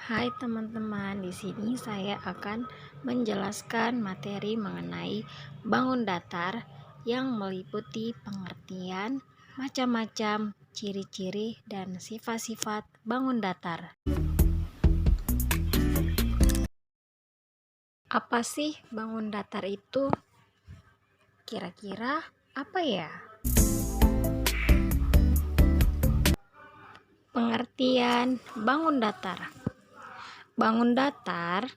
Hai teman-teman, di sini saya akan menjelaskan materi mengenai bangun datar yang meliputi pengertian, macam-macam ciri-ciri dan sifat-sifat bangun datar. Apa sih bangun datar itu? Kira-kira apa ya? Pengertian bangun datar. Bangun datar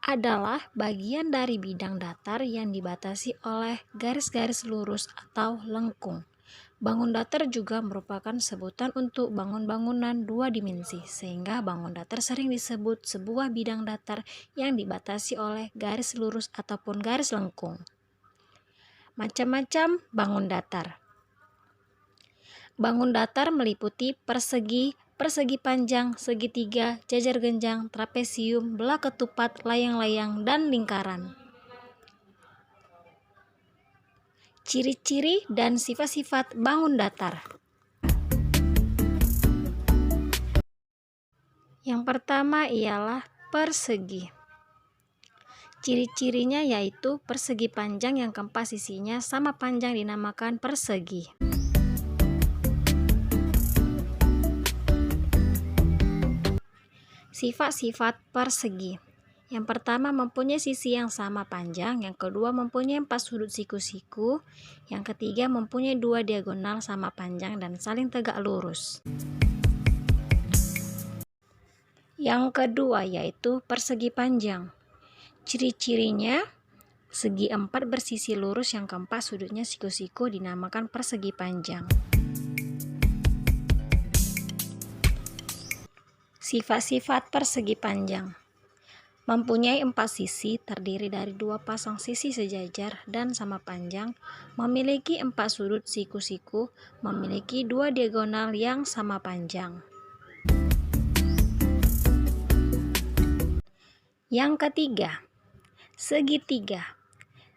adalah bagian dari bidang datar yang dibatasi oleh garis-garis lurus atau lengkung. Bangun datar juga merupakan sebutan untuk bangun-bangunan dua dimensi, sehingga bangun datar sering disebut sebuah bidang datar yang dibatasi oleh garis lurus ataupun garis lengkung. Macam-macam bangun datar. Bangun datar meliputi persegi, persegi panjang, segitiga, jajar genjang, trapesium, belah ketupat, layang-layang, dan lingkaran. Ciri-ciri dan sifat-sifat bangun datar. Yang pertama ialah persegi. Ciri-cirinya yaitu persegi panjang yang keempat sisinya sama panjang dinamakan persegi. Sifat-sifat persegi. Yang pertama mempunyai sisi yang sama panjang, yang kedua mempunyai 4 sudut siku-siku, yang ketiga mempunyai 2 diagonal sama panjang dan saling tegak lurus. Yang kedua yaitu persegi panjang. Ciri-cirinya segi 4 bersisi lurus, yang keempat sudutnya siku-siku dinamakan persegi panjang. Sifat-sifat persegi panjang. Mempunyai 4 sisi, terdiri dari 2 pasang sisi sejajar dan sama panjang, memiliki 4 sudut siku-siku, memiliki 2 diagonal yang sama panjang. Yang ketiga, segitiga.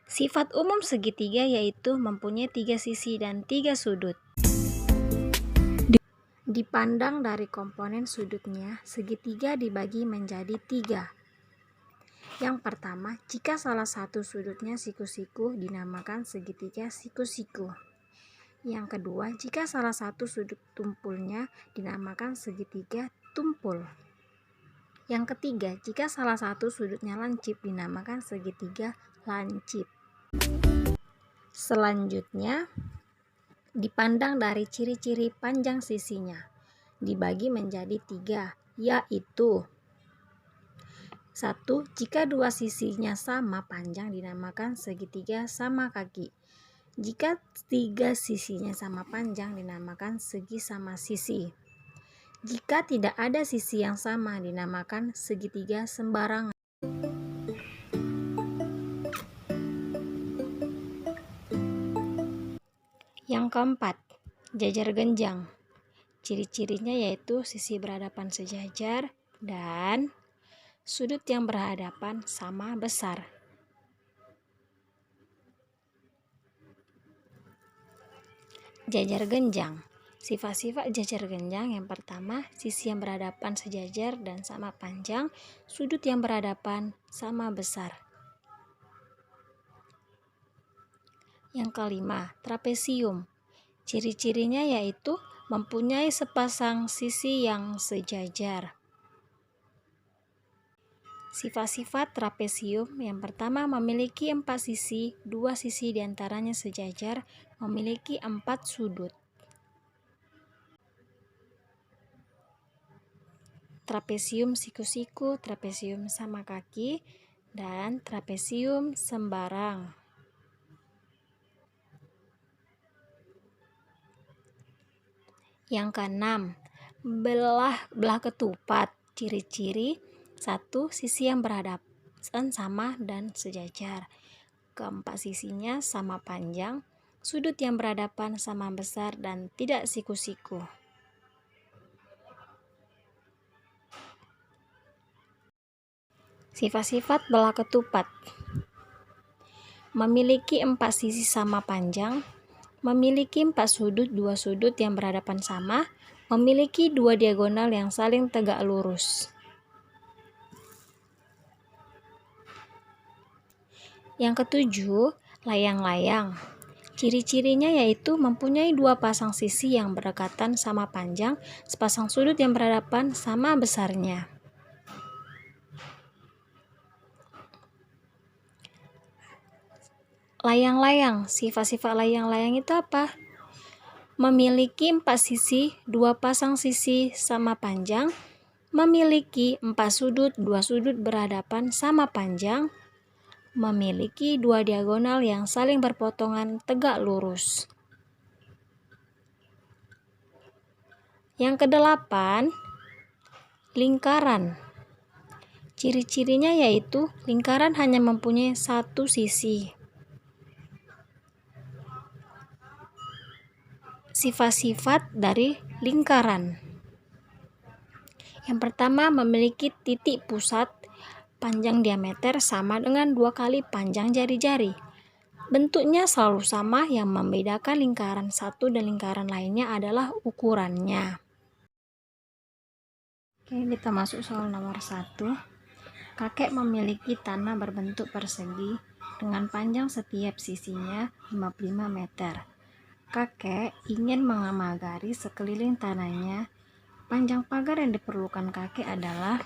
Sifat umum segitiga yaitu mempunyai 3 sisi dan 3 sudut. Dipandang dari komponen sudutnya, segitiga dibagi menjadi 3. Yang pertama, jika salah satu sudutnya siku-siku dinamakan segitiga siku-siku. Yang kedua, jika salah satu sudut tumpulnya dinamakan segitiga tumpul. Yang ketiga, jika salah satu sudutnya lancip dinamakan segitiga lancip. Selanjutnya, dipandang dari ciri-ciri panjang sisinya, dibagi menjadi 3, yaitu 1. Jika 2 sisinya sama panjang dinamakan segitiga sama kaki. Jika 3 sisinya sama panjang dinamakan segi sama sisi. Jika tidak ada sisi yang sama dinamakan segitiga sembarangan. Yang keempat, jajar genjang. Ciri-cirinya yaitu sisi berhadapan sejajar dan sudut yang berhadapan sama besar. Jajar genjang. Sifat-sifat jajar genjang yang pertama, sisi yang berhadapan sejajar dan sama panjang, sudut yang berhadapan sama besar. Yang kelima, trapesium. Ciri-cirinya yaitu mempunyai sepasang sisi yang sejajar. Sifat-sifat trapesium yang pertama memiliki 4 sisi, 2 sisi diantaranya sejajar, memiliki 4 sudut. Trapesium siku-siku, trapesium sama kaki, dan trapesium sembarang. Yang keenam, belah ketupat. Ciri-ciri 1. Sisi yang berhadapan sama dan sejajar. Keempat sisinya sama panjang, sudut yang berhadapan sama besar dan tidak siku-siku. Sifat-sifat belah ketupat. Memiliki 4 sisi sama panjang, memiliki 4 sudut, 2 sudut yang berhadapan sama, memiliki 2 diagonal yang saling tegak lurus. Yang ketujuh, layang-layang. Ciri-cirinya yaitu mempunyai dua pasang sisi yang berdekatan sama panjang, sepasang sudut yang berhadapan sama besarnya. Layang-layang, sifat-sifat layang-layang itu apa? Memiliki 4 sisi, 2 pasang sisi sama panjang, memiliki 4 sudut, 2 sudut berhadapan sama panjang, memiliki 2 diagonal yang saling berpotongan tegak lurus. Yang kedelapan, lingkaran. Ciri-cirinya yaitu lingkaran hanya mempunyai satu sisi. Sifat-sifat dari lingkaran. Yang pertama, memiliki titik pusat panjang diameter sama dengan 2 kali panjang jari-jari. Bentuknya selalu sama, yang membedakan lingkaran satu dan lingkaran lainnya adalah ukurannya. Oke, kita masuk soal nomor 1. Kakek memiliki tanah berbentuk persegi dengan panjang setiap sisinya 55 meter. Kakek ingin mengamagari sekeliling tanahnya. Panjang pagar yang diperlukan kakek adalah,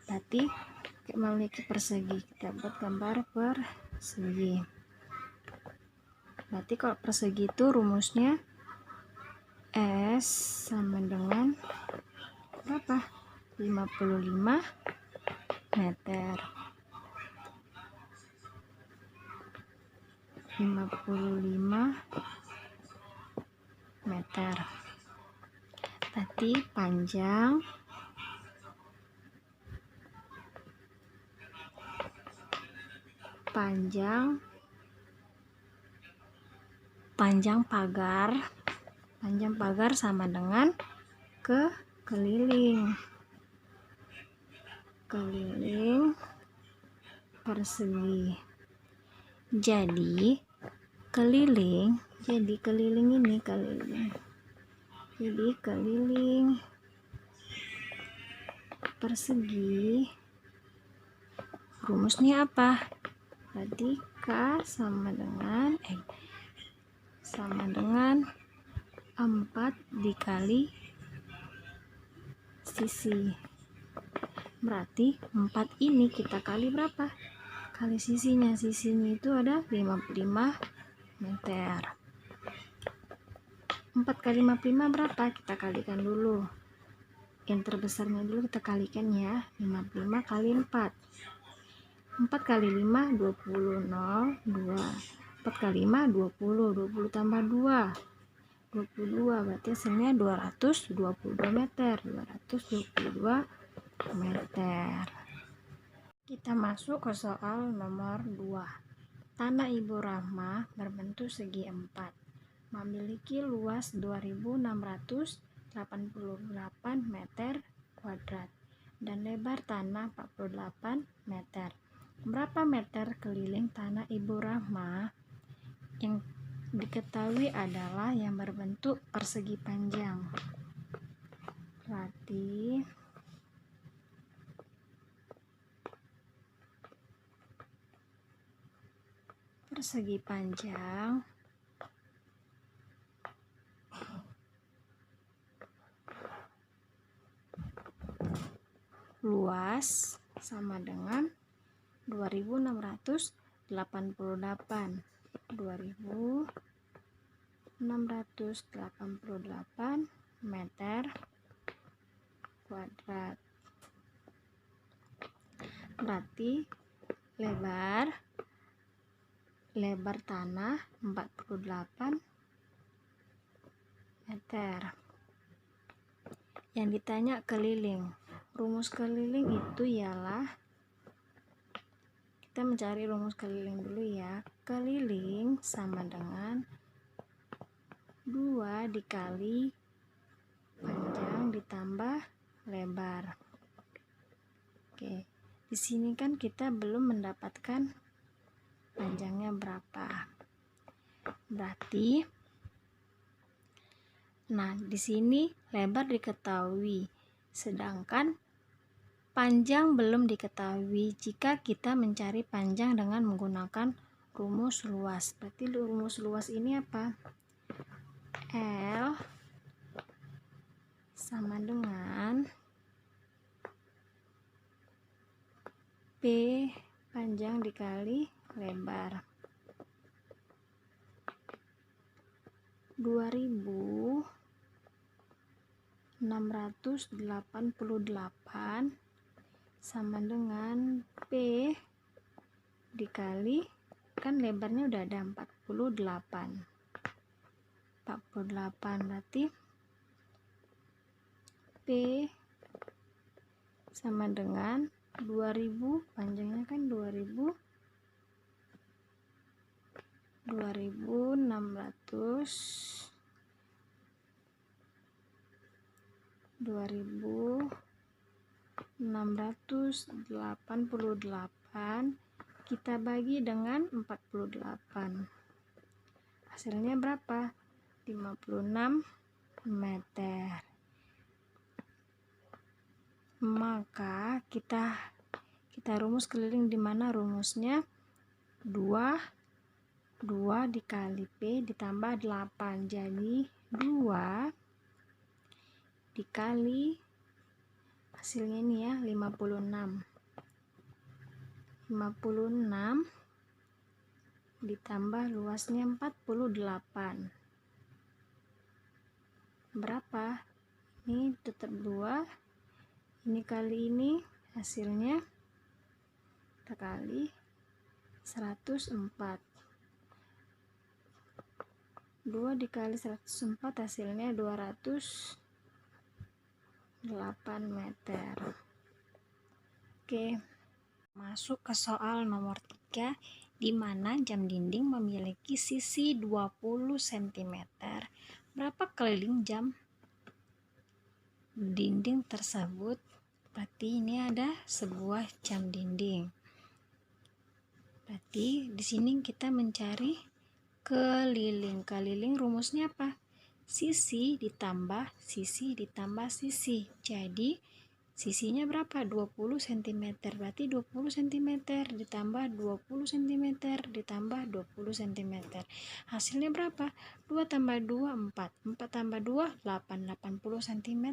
berarti kakek memiliki persegi. Kita buat gambar persegi. Berarti kalau persegi itu rumusnya S sama dengan berapa? 55 meter. 55 meter. Berarti panjang pagar sama dengan keliling persegi. Jadi keliling persegi rumusnya apa? Berarti K sama dengan 4 dikali sisi. Berarti 4 ini kita kali berapa? Kali sisinya. Sisinya itu ada 55 meter. 4 kali 55 berapa? Kita kalikan dulu. Yang terbesarnya dulu kita kalikan ya. 55 kali 4. 4 kali 5 20, 0, 2. 4 kali 5 20, 20 tambah 2 22, berarti hasilnya 222 meter. 222 meter. Kita masuk ke soal nomor 2. Tanah Ibu Rahma berbentuk segi 4, memiliki luas 2688 meter kuadrat dan lebar tanah 48 meter. Berapa meter keliling tanah Ibu Rahma? Yang diketahui adalah yang berbentuk persegi panjang. Berarti persegi panjang luas sama dengan 2688 meter kuadrat. Berarti lebar tanah 48 meter. Yang ditanya keliling. Rumus keliling itu ialah, kita mencari rumus keliling dulu ya. Keliling sama dengan 2 dikali panjang ditambah lebar. Oke, di sini kan kita belum mendapatkan panjangnya berapa. Berarti di sini lebar diketahui, sedangkan Panjang belum diketahui jika kita mencari panjang dengan menggunakan rumus luas. Berarti rumus luas ini apa? L sama dengan P panjang dikali lebar. 2688 sama dengan P dikali, kan lebarnya udah ada 48 berarti P sama dengan 2000, panjangnya kan 2600 2688 kita bagi dengan 48, hasilnya berapa? 56 meter. Maka kita rumus keliling, di mana rumusnya 2 dikali P ditambah 8, jadi 2 dikali hasilnya ini ya 56 ditambah luasnya 48 berapa? Ini tetap 2, ini kali ini, hasilnya kita kali 104. 2 dikali 104 hasilnya 208 meter. Oke, masuk ke soal nomor 3, di mana jam dinding memiliki sisi 20 cm. Berapa keliling jam dinding tersebut? Berarti ini ada sebuah jam dinding. Berarti di sini kita mencari keliling. Keliling rumusnya apa? Sisi ditambah sisi ditambah sisi. Jadi sisinya berapa? 20 cm. Berarti 20 cm ditambah 20 cm ditambah 20 cm. Hasilnya berapa? 2 tambah 2, 4. 4 tambah 2, 8. 80 cm.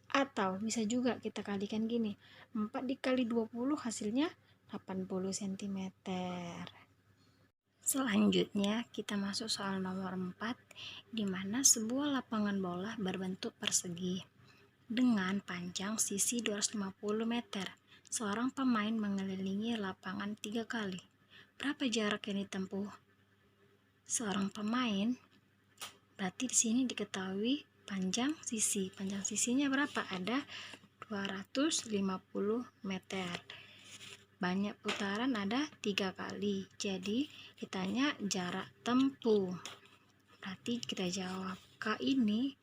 Atau bisa juga kita kalikan gini. 4 dikali 20 hasilnya 80 cm. Selanjutnya kita masuk soal nomor 4, di mana sebuah lapangan bola berbentuk persegi dengan panjang sisi 250 meter. Seorang pemain mengelilingi lapangan 3 kali. Berapa jarak yang ditempuh seorang pemain? Berarti di sini diketahui panjang sisi. Panjang sisinya berapa? Ada 250 meter. Banyak putaran ada 3 kali. Jadi ditanya jarak tempuh. Berarti kita jawab K ini.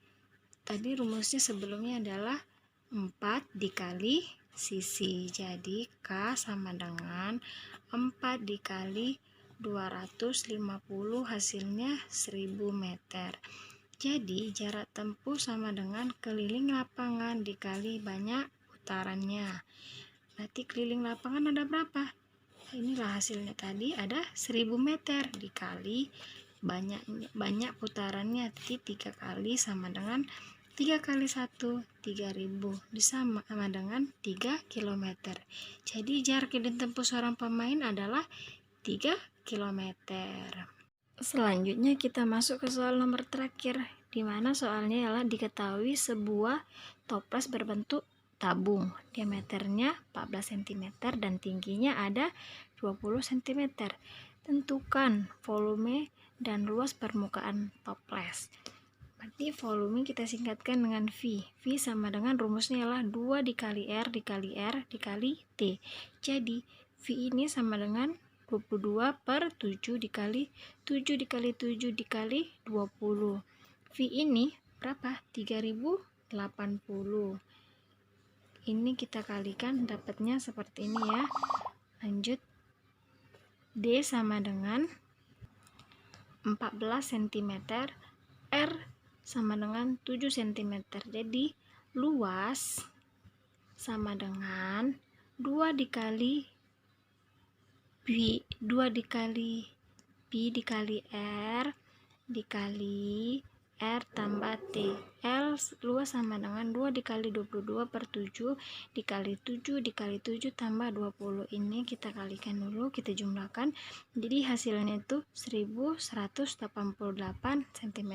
Tadi rumusnya sebelumnya adalah 4 dikali sisi. Jadi K sama dengan 4 dikali 250, hasilnya 1000 meter. Jadi jarak tempuh sama dengan keliling lapangan dikali banyak putarannya. Berarti keliling lapangan ada berapa? Inilah hasilnya tadi, ada 1000 meter dikali banyak putarannya, 3 kali sama dengan 3 kali 1, 3000, sama dengan 3 km. Jadi jarak yang ditempuh seorang pemain adalah 3 km. Selanjutnya kita masuk ke soal nomor terakhir, di mana soalnya adalah diketahui sebuah toples berbentuk tabung, diameternya 14 cm dan tingginya ada 20 cm. Tentukan volume dan luas permukaan toples. Berarti volume kita singkatkan dengan V. V sama dengan rumusnya adalah 2 dikali R dikali R dikali T. Jadi V ini sama dengan 22 per 7 dikali 7 dikali 7 dikali 20. V ini berapa? 3080. Ini kita kalikan, dapatnya seperti ini ya. Lanjut, D sama dengan 14 cm, R sama dengan 7 cm. Jadi luas sama dengan 2 dikali pi dikali R dikali R tambah T. L luas sama dengan 2 dikali 22 per 7 dikali 7 dikali 7 tambah 20. Ini kita kalikan dulu, kita jumlahkan. Jadi hasilnya itu 1188 cm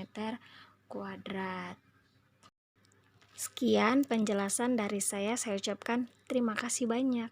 kuadrat. Sekian penjelasan dari saya ucapkan terima kasih banyak.